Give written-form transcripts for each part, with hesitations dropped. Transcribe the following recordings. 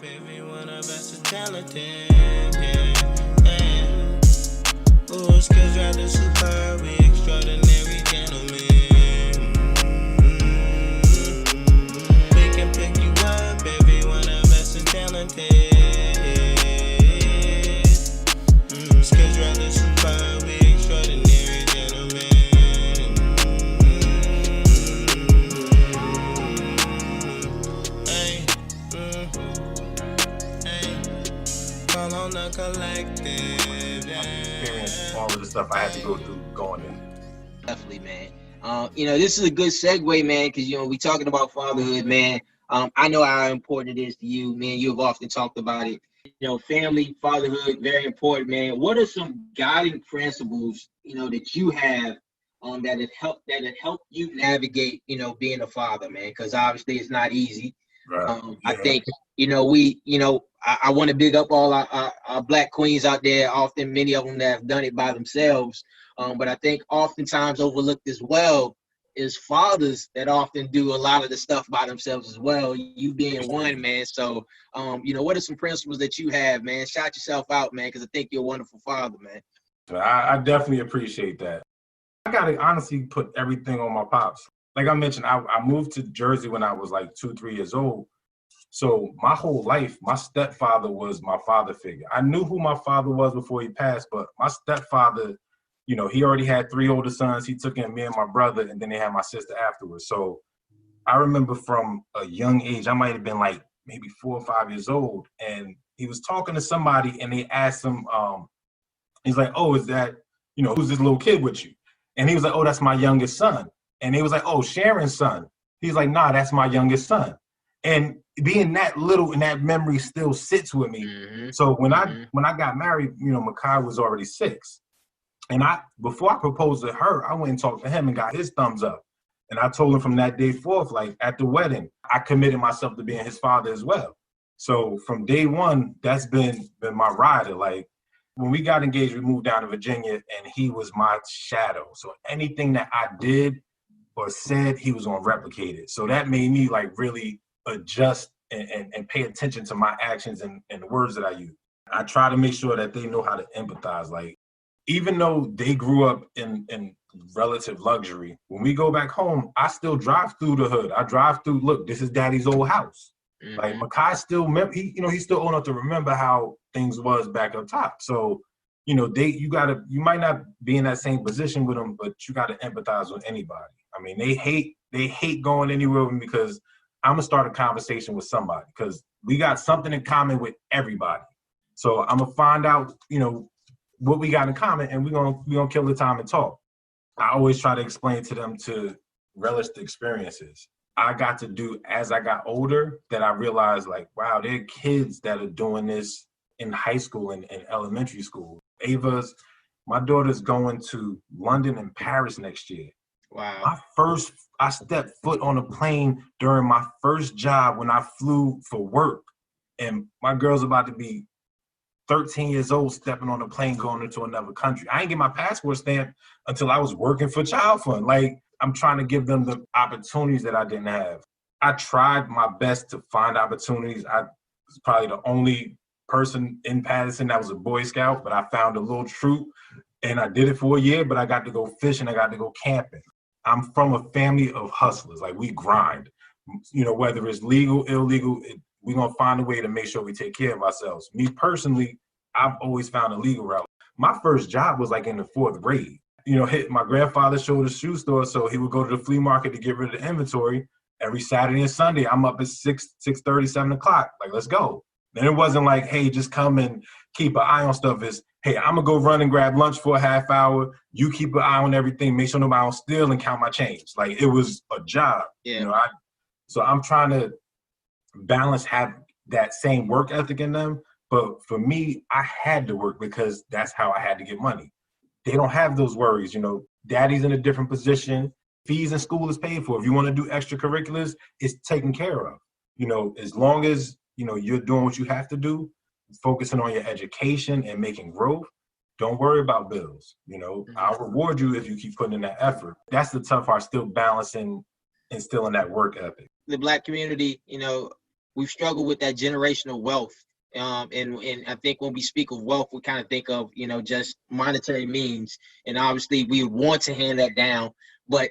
Everyone of us is talented, yeah. Ooh, skills rather superb, we extraordinary gentlemen. We can pick you up, every one of us is talented. Skills rather superb, we extraordinary gentlemen. Hey, hey, call on the collective, yeah. Experience all of the stuff I had to go through going in. Definitely, man. This is a good segue, man, because we talking about fatherhood, man. I know how important it is to you, man. You have often talked about it. Family, fatherhood, very important, man. What are some guiding principles, that you have that have helped you navigate, being a father, man? Because obviously it's not easy. Right. I think, I want to big up all our Black queens out there. Often, many of them that have done it by themselves. But I think oftentimes overlooked as well is fathers that often do a lot of the stuff by themselves as well. You being one, man. So, what are some principles that you have, man? Shout yourself out, man, because I think you're a wonderful father, man. I definitely appreciate that. I gotta honestly put everything on my pops. Like I mentioned, I moved to Jersey when I was like 2-3 years old. So my whole life, my stepfather was my father figure. I knew who my father was before he passed, but my stepfather, he already had 3 older sons. He took in me and my brother, and then they had my sister afterwards. So I remember from a young age, I might have been like maybe 4 or 5 years old, and he was talking to somebody, and they asked him, he's like, "Oh, is that, who's this little kid with you?" And he was like, "Oh, that's my youngest son." And he was like, "Oh, Sharon's son." He's like, "Nah, that's my youngest son." And being that little and that memory still sits with me. Mm-hmm. So when I got married, Makai was already 6. And before I proposed to her, I went and talked to him and got his thumbs up. And I told him from that day forth, like at the wedding, I committed myself to being his father as well. So from day one, that's been my rider. Like when we got engaged, we moved down to Virginia, and he was my shadow. So anything that I did or said, he was gonna replicate it. So that made me like really adjust and pay attention to my actions and the words that I use. I try to make sure that they know how to empathize. Like, even though they grew up in relative luxury, when we go back home, I still drive through the hood. I drive through, look, this is daddy's old house. Mm-hmm. Like Makai still, he's still old enough to remember how things was back up top. So, you might not be in that same position with them, but you gotta empathize with anybody. I mean, they hate going anywhere with me because I'm gonna start a conversation with somebody because we got something in common with everybody. So I'm gonna find out, what we got in common, and we're gonna kill the time and talk. I always try to explain to them to relish the experiences I got to do as I got older, that I realized like, wow, there are kids that are doing this in high school and elementary school. My daughter's going to London and Paris next year. Wow. I stepped foot on a plane during my first job when I flew for work, and my girl's about to be 13 years old stepping on a plane going into another country. I didn't get my passport stamp until I was working for Child Fund. Like, I'm trying to give them the opportunities that I didn't have. I tried my best to find opportunities. I was probably the only person in Patterson that was a Boy Scout, but I found a little troop, and I did it for a year, but I got to go fishing. I got to go camping. I'm from a family of hustlers. Like, we grind. Whether it's legal, illegal, we're going to find a way to make sure we take care of ourselves. Me personally, I've always found a legal route. My first job was like in the 4th grade. My grandfather showed a shoe store, so he would go to the flea market to get rid of the inventory. Every Saturday and Sunday, I'm up at 6:30, 7 o'clock. Like, let's go. Then it wasn't like, hey, just come and keep an eye on stuff. It's, hey, I'm going to go run and grab lunch for a half hour. You keep an eye on everything. Make sure nobody don't steal and count my change. Like, it was a job. Yeah. So I'm trying to balance, have that same work ethic in them. But for me, I had to work because that's how I had to get money. They don't have those worries. Daddy's in a different position. Fees in school is paid for. If you want to do extracurriculars, it's taken care of. As long as, you're doing what you have to do, focusing on your education and making growth, don't worry about bills. I'll reward you if you keep putting in that effort. That's the tough part, still balancing, instilling that work ethic. The Black community, we've struggled with that generational wealth. And I think when we speak of wealth, we kind of think of, just monetary means. And obviously we want to hand that down, but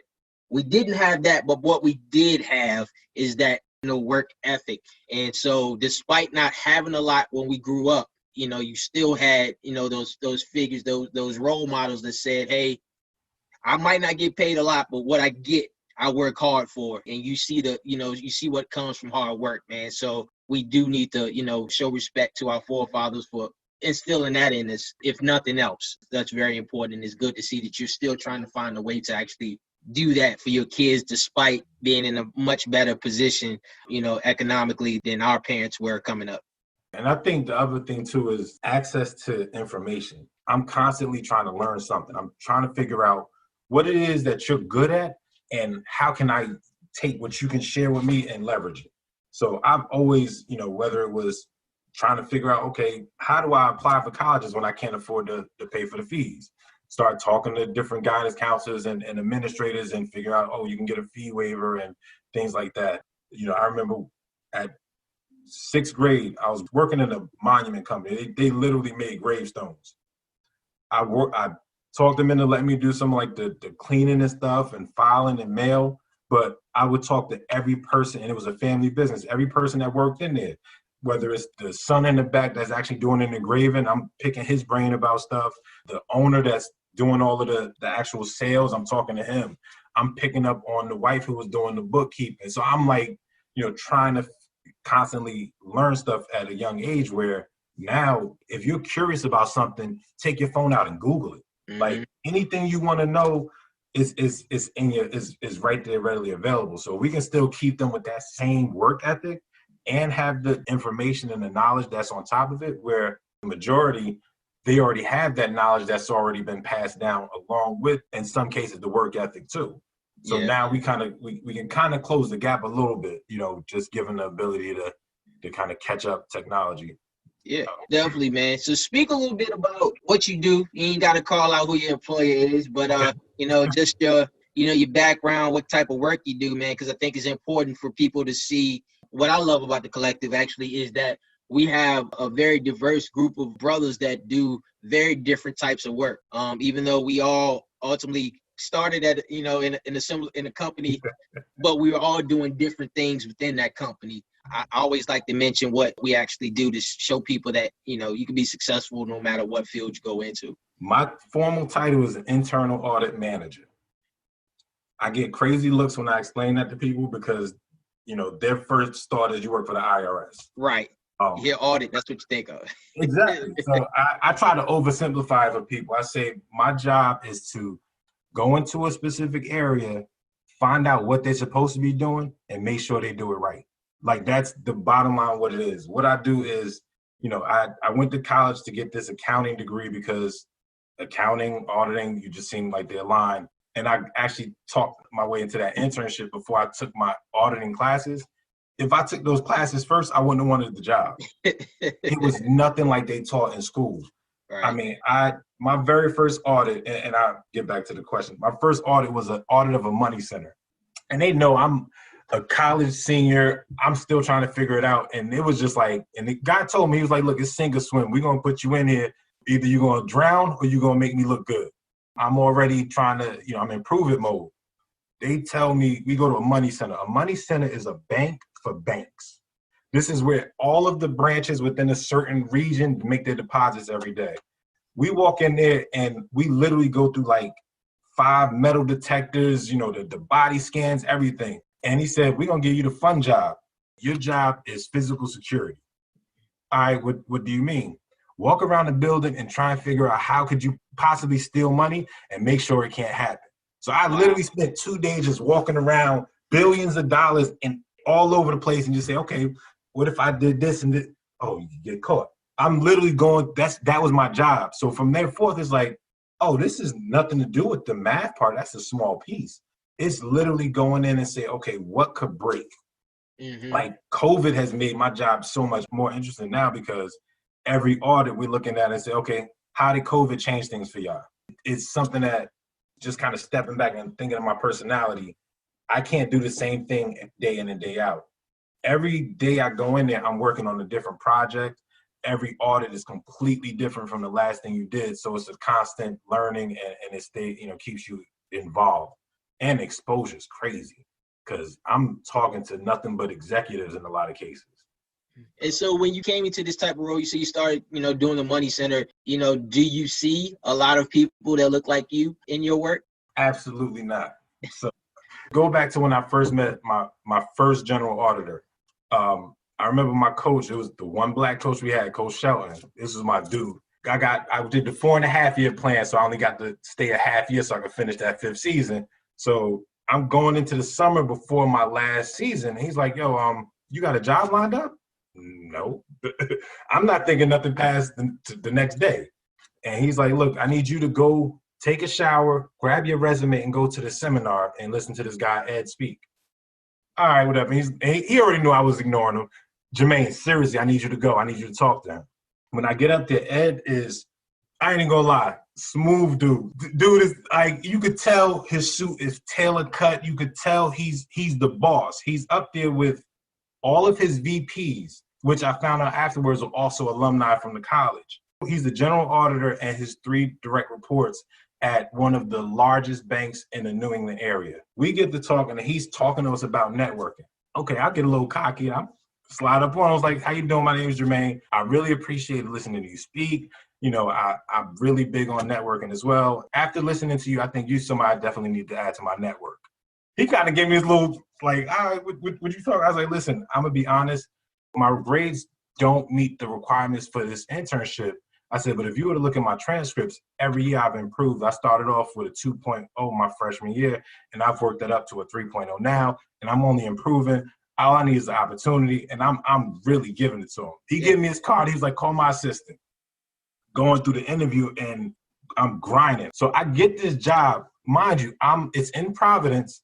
we didn't have that. But what we did have is that, work ethic. And so despite not having a lot when we grew up, you still had, those figures, those role models that said, hey, I might not get paid a lot, but what I get, I work hard for. And you see you see what comes from hard work, man. So we do need to, show respect to our forefathers for instilling that in us, if nothing else. That's very important. And it's good to see that you're still trying to find a way to actually do that for your kids, despite being in a much better position, economically than our parents were coming up. And I think the other thing too is access to information. I'm constantly trying to learn something. I'm trying to figure out what it is that you're good at and how can I take what you can share with me and leverage it. So I've always, whether it was trying to figure out, okay, how do I apply for colleges when I can't afford to pay for the fees? Start talking to different guidance counselors and administrators and figure out, oh, you can get a fee waiver and things like that. I remember at 6th grade, I was working in a monument company. They literally made gravestones. I talked them into letting me do some like the cleaning and stuff and filing and mail, but I would talk to every person, and it was a family business. Every person that worked in there, whether it's the son in the back that's actually doing an engraving, I'm picking his brain about stuff. The owner that's doing all of the actual sales, I'm talking to him. I'm picking up on the wife who was doing the bookkeeping. So I'm like, trying to constantly learn stuff at a young age, where now if you're curious about something, take your phone out and Google it. Mm-hmm. Like anything you want to know is right there, readily available. So we can still keep them with that same work ethic and have the information and the knowledge that's on top of it, where the majority, they already have that knowledge that's already been passed down, along with, in some cases, the work ethic too. So now we can kind of close the gap a little bit, just given the ability to kind of catch up technology. Yeah, definitely, man. So speak a little bit about what you do. You ain't got to call out who your employer is, but just your background, what type of work you do, man, because I think it's important for people to see. What I love about the collective actually is that we have a very diverse group of brothers that do very different types of work. Even though we all ultimately started at in a company, but we were all doing different things within that company. I always like to mention what we actually do to show people that you can be successful no matter what field you go into. My formal title is an internal audit manager. I get crazy looks when I explain that to people because their first thought is you work for the IRS. Right. Yeah, audit, that's what you think of. Exactly. So I try to oversimplify for people. I say my job is to go into a specific area, find out what they're supposed to be doing, and make sure they do it right. Like, that's the bottom line what it is. What I do is, I went to college to get this accounting degree because accounting, auditing, you just seem like they align. And I actually talked my way into that internship before I took my auditing classes. If I took those classes first, I wouldn't have wanted the job. It was nothing like they taught in school. Right. I mean, my very first audit, and I'll get back to the question. My first audit was an audit of a money center. And they know I'm a college senior. I'm still trying to figure it out. And it was just like, and the guy told me, he was like, look, it's sink or swim. We're going to put you in here. Either you're going to drown or you're going to make me look good. I'm already trying to, I'm in prove it mode. They tell me we go to a money center. A money center is a bank for banks. This is where all of the branches within a certain region make their deposits every day. We walk in there and we literally go through like 5 metal detectors, the body scans, everything. And he said, we're going to give you the fun job. Your job is physical security. All right, what do you mean? Walk around the building and try and figure out how could you possibly steal money and make sure it can't happen. So I literally spent 2 days just walking around, billions of dollars and all over the place, and just say, okay, what if I did this and this? Oh, you get caught. I'm literally going, that was my job. So from there forth, it's like, oh, this is nothing to do with the math part. That's a small piece. It's literally going in and say, okay, what could break? Mm-hmm. Like COVID has made my job so much more interesting now because every audit we're looking at and say, okay, how did COVID change things for y'all? It's something that just kind of stepping back and thinking of my personality, I can't do the same thing day in and day out. Every day I go in there, I'm working on a different project. Every audit is completely different from the last thing you did. So it's a constant learning, and keeps you involved. And exposure is crazy because I'm talking to nothing but executives in a lot of cases. And so when you came into this type of role, you say you started, doing the money center, do you see a lot of people that look like you in your work? Absolutely not. So go back to when I first met my first general auditor. I remember my coach, it was the one black coach we had, Coach Shelton. This was my dude. I did the 4.5-year plan, so I only got to stay a half year so I could finish that 5th season. So I'm going into the summer before my last season. He's like, yo, you got a job lined up? No. I'm not thinking nothing past the next day. And he's like, look, I need you to go take a shower, grab your resume, and go to the seminar and listen to this guy, Ed, speak. All right, whatever. He already knew I was ignoring him. Jermaine, seriously, I need you to go. I need you to talk to him. When I get up there, Ed is, I ain't even gonna lie, smooth dude. Dude is like, you could tell his suit is tailor cut. You could tell he's the boss. He's up there with all of his VPs, which I found out afterwards are also alumni from the college. He's the general auditor and his 3 direct reports at one of the largest banks in the New England area. We get to talking, and he's talking to us about networking. Okay, I get a little cocky. I slide up on. I was like, how you doing? My name is Jermaine. I really appreciate listening to you speak. I'm really big on networking as well. After listening to you, I think you're somebody I definitely need to add to my network. He kind of gave me his little, like, all right, what you talking? I was like, listen, I'm going to be honest. My grades don't meet the requirements for this internship. I said, but if you were to look at my transcripts, every year I've improved. I started off with a 2.0 my freshman year, and I've worked that up to a 3.0 now, and I'm only improving. All I need is the opportunity, and I'm really giving it to him. He gave me his card. He was like, call my assistant. Going through the interview, and I'm grinding. So I get this job. Mind you, it's in Providence.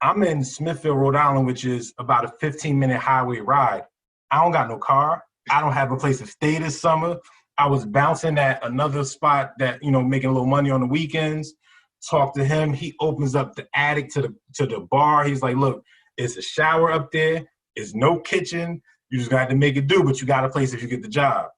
I'm in Smithfield, Rhode Island, which is about a 15-minute highway ride. I don't got no car. I don't have a place to stay this summer. I was bouncing at another spot that, making a little money on the weekends. Talk to him. He opens up the attic to the bar. He's like, look, it's a shower up there. It's no kitchen. You just got to make it do, but you got a place if you get the job.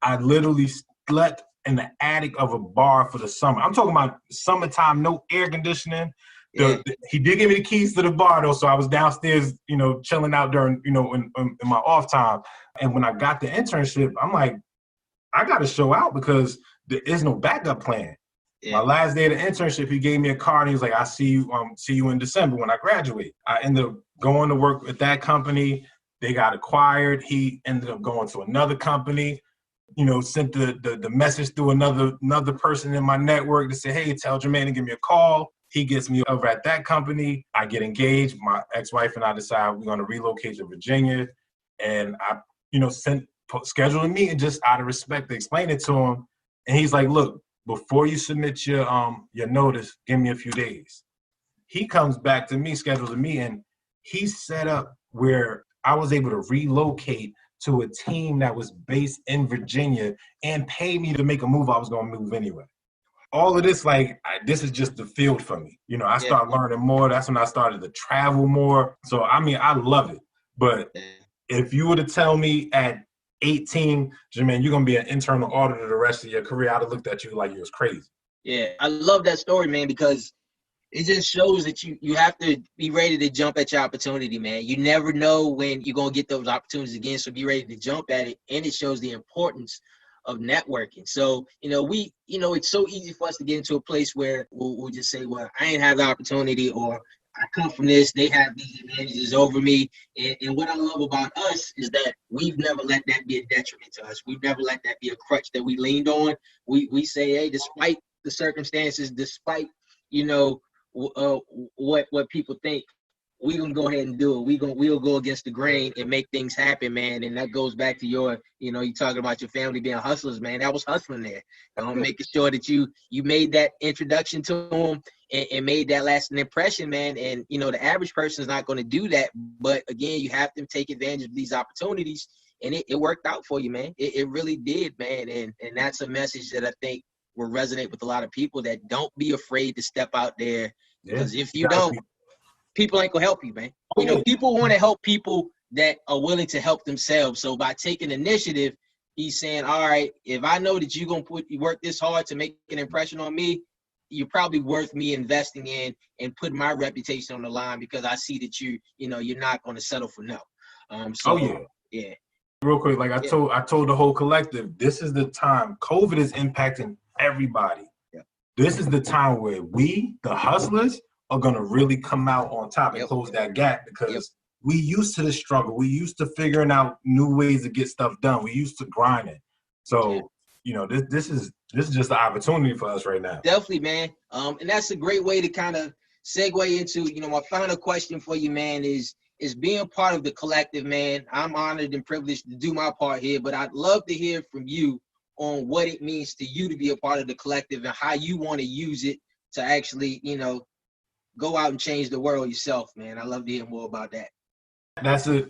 I literally slept in the attic of a bar for the summer. I'm talking about summertime, no air conditioning. He did give me the keys to the bar, though, so I was downstairs, chilling out during, in my off time. And when I got the internship, I'm like, I got to show out because there is no backup plan. Yeah. My last day of the internship, he gave me a card. And he was like, "I see you in December when I graduate." I ended up going to work at that company. They got acquired. He ended up going to another company. Sent the message through another person in my network to say, "Hey, tell Jermaine to give me a call." He gets me over at that company. I get engaged. My ex-wife and I decide we're going to relocate to Virginia, and I, scheduled a meeting just out of respect to explain it to him. And he's like, "Look, before you submit your notice, give me a few days." He comes back to me, schedules a meeting. He's set up where I was able to relocate to a team that was based in Virginia and pay me to make a move. I was going to move anyway. All of this, this is just the field for me. I started learning more. That's when I started to travel more. So, I love it. But if you were to tell me at 18, Jermaine, you're going to be an internal auditor the rest of your career, I'd have looked at you like you was crazy. Yeah, I love that story, man, because it just shows that you have to be ready to jump at your opportunity, man. You never know when you're going to get those opportunities again, so be ready to jump at it. And it shows the importance of networking. So, it's so easy for us to get into a place where we'll just say, well, I ain't have the opportunity, or I come from this, they have these advantages over me. And what I love about us is that we've never let that be a detriment to us. We've never let that be a crutch that we leaned on. We say, hey, despite the circumstances, despite, what people think, we're going to go ahead and do it. We'll go against the grain and make things happen, man. And that goes back to your, you talking about your family being hustlers, man. That was hustling there. Making sure that you made that introduction to them and made that lasting impression, man. And, the average person is not going to do that. But, again, you have to take advantage of these opportunities. And it worked out for you, man. It really did, man. And that's a message that I think will resonate with a lot of people, that don't be afraid to step out there. Because if you don't, people ain't gonna help you, man. People want to help people that are willing to help themselves. So by taking initiative, he's saying, all right, if I know that you're going to work this hard to make an impression on me, you're probably worth me investing in and putting my reputation on the line, because I see that you're not going to settle for no. Yeah. Real quick, like I told the whole collective, this is the time. COVID is impacting everybody. Yeah. This is the time where we, the hustlers, are gonna really come out on top and close that gap, because we used to the struggle. We used to figuring out new ways to get stuff done. We used to grinding. So this is just the opportunity for us right now. Definitely, man. And that's a great way to kind of segue into, my final question for you, man, is being part of the collective, man. I'm honored and privileged to do my part here, but I'd love to hear from you on what it means to you to be a part of the collective and how you want to use it to actually, go out and change the world yourself, man. I'd love to hear more about that. That's a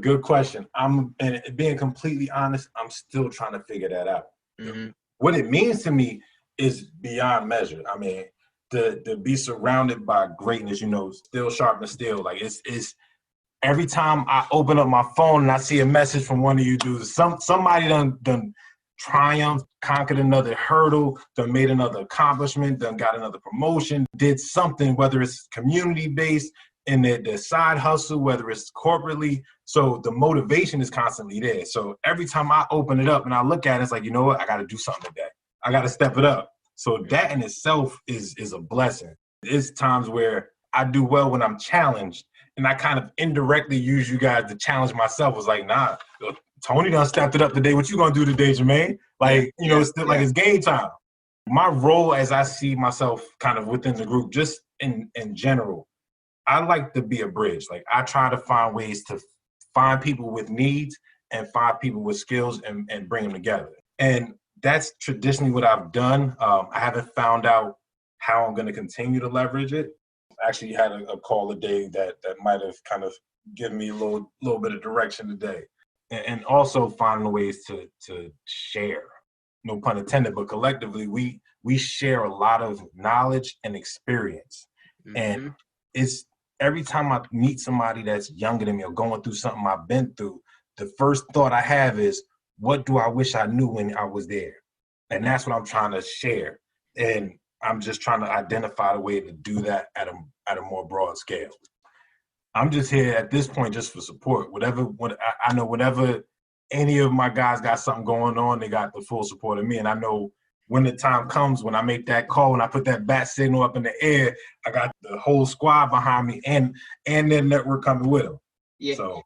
good question. And being completely honest, I'm still trying to figure that out. Mm-hmm. What it means to me is beyond measure. I mean, to be surrounded by greatness, still sharpen steel. Like it's every time I open up my phone and I see a message from one of you dudes, somebody done triumphed, conquered another hurdle, done made another accomplishment, done got another promotion, did something, whether it's community-based, in their side hustle, whether it's corporately. So the motivation is constantly there. So every time I open it up and I look at it, it's like, you know what? I got to do something today. I got to step it up. So that in itself is a blessing. There's times where I do well when I'm challenged, and I kind of indirectly use you guys to challenge myself. It's like, nah, Tony done stepped it up today. What you gonna do today, Jermaine? Like, it's still like it's game time. My role, as I see myself kind of within the group, just in general, I like to be a bridge. Like, I try to find ways to find people with needs and find people with skills and bring them together. And that's traditionally what I've done. I haven't found out how I'm going to continue to leverage it. I actually had a call today that might have kind of given me a little bit of direction today. And also finding ways to share, no pun intended, but collectively we share a lot of knowledge and experience. Mm-hmm. And it's every time I meet somebody that's younger than me or going through something I've been through, the first thought I have is, what do I wish I knew when I was there? And that's what I'm trying to share. And I'm just trying to identify the way to do that at a more broad scale. I'm just here at this point just for support. I know whenever any of my guys got something going on, they got the full support of me. And I know when the time comes, when I make that call, when I put that bat signal up in the air, I got the whole squad behind me and their network coming with them. Yeah. So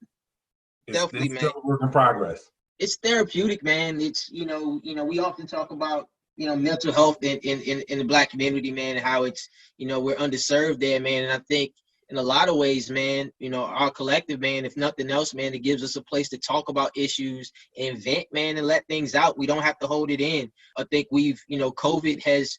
it's still a work in progress. It's therapeutic, man. It's, we often talk about, mental health in the Black community, man, and how it's, we're underserved there, man. And I think in a lot of ways, man, our collective, man, if nothing else, man, it gives us a place to talk about issues and vent, man, and let things out. We don't have to hold it in. I think COVID has,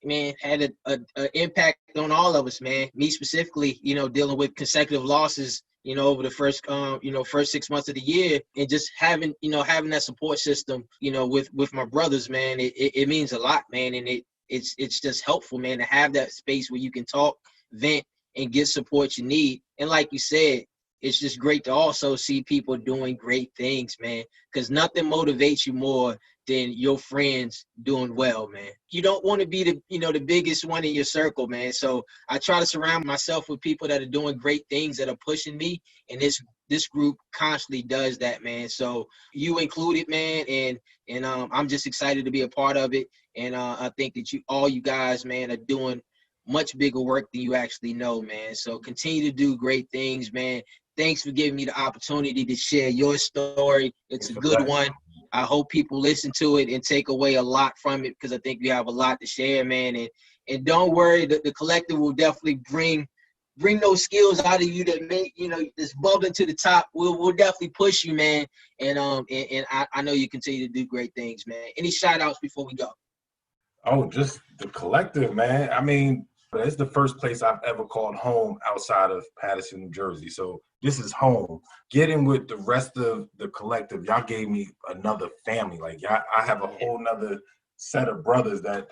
man, had an impact on all of us, man. Me specifically, dealing with consecutive losses, over the first 6 months of the year, and just having that support system, with my brothers, man, it means a lot, man. And it's just helpful, man, to have that space where you can talk, vent, and get support you need. And like you said, it's just great to also see people doing great things, man, because nothing motivates you more than your friends doing well, man. You don't want to be the biggest one in your circle, man. So I try to surround myself with people that are doing great things, that are pushing me. And this group constantly does that, man. So you included, man, and I'm just excited to be a part of it. And I think that all you guys, man, are doing much bigger work than you actually know, man. So continue to do great things, man. Thanks for giving me the opportunity to share your story. It's a good one. I hope people listen to it and take away a lot from it, because I think we have a lot to share, man. And don't worry, the collective will definitely bring those skills out of you that make, this bubbling to the top. We'll definitely push you, man. And I know you continue to do great things, man. Any shout outs before we go? Oh, just the collective, man. I mean, it's the first place I've ever called home outside of Paterson, New Jersey. So this is home. Getting with the rest of the collective, y'all gave me another family. Like, I have a whole nother set of brothers that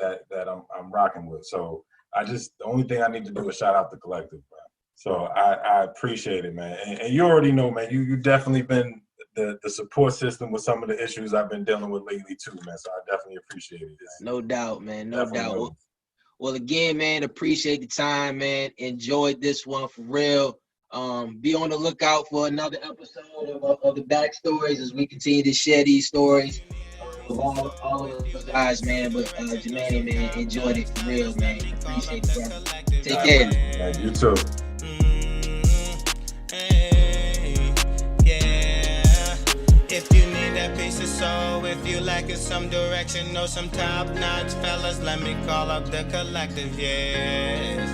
I'm rocking with. So the only thing I need to do is shout out the collective, bro. So I appreciate it, man. And you already know, man, you definitely been the support system with some of the issues I've been dealing with lately too, man. So I definitely appreciate it. No doubt, man. No Definitely doubt. know. Well, again, man, appreciate the time, man. Enjoyed this one for real. Be on the lookout for another episode of the Backstories as we continue to share these stories of all of those guys, man. But Jermaine, man, enjoyed it for real, man. Appreciate it, brother. Take care. Man, you too. If you need that piece of soul, if you like it some direction or some top notch fellas, let me call up the collective, yes.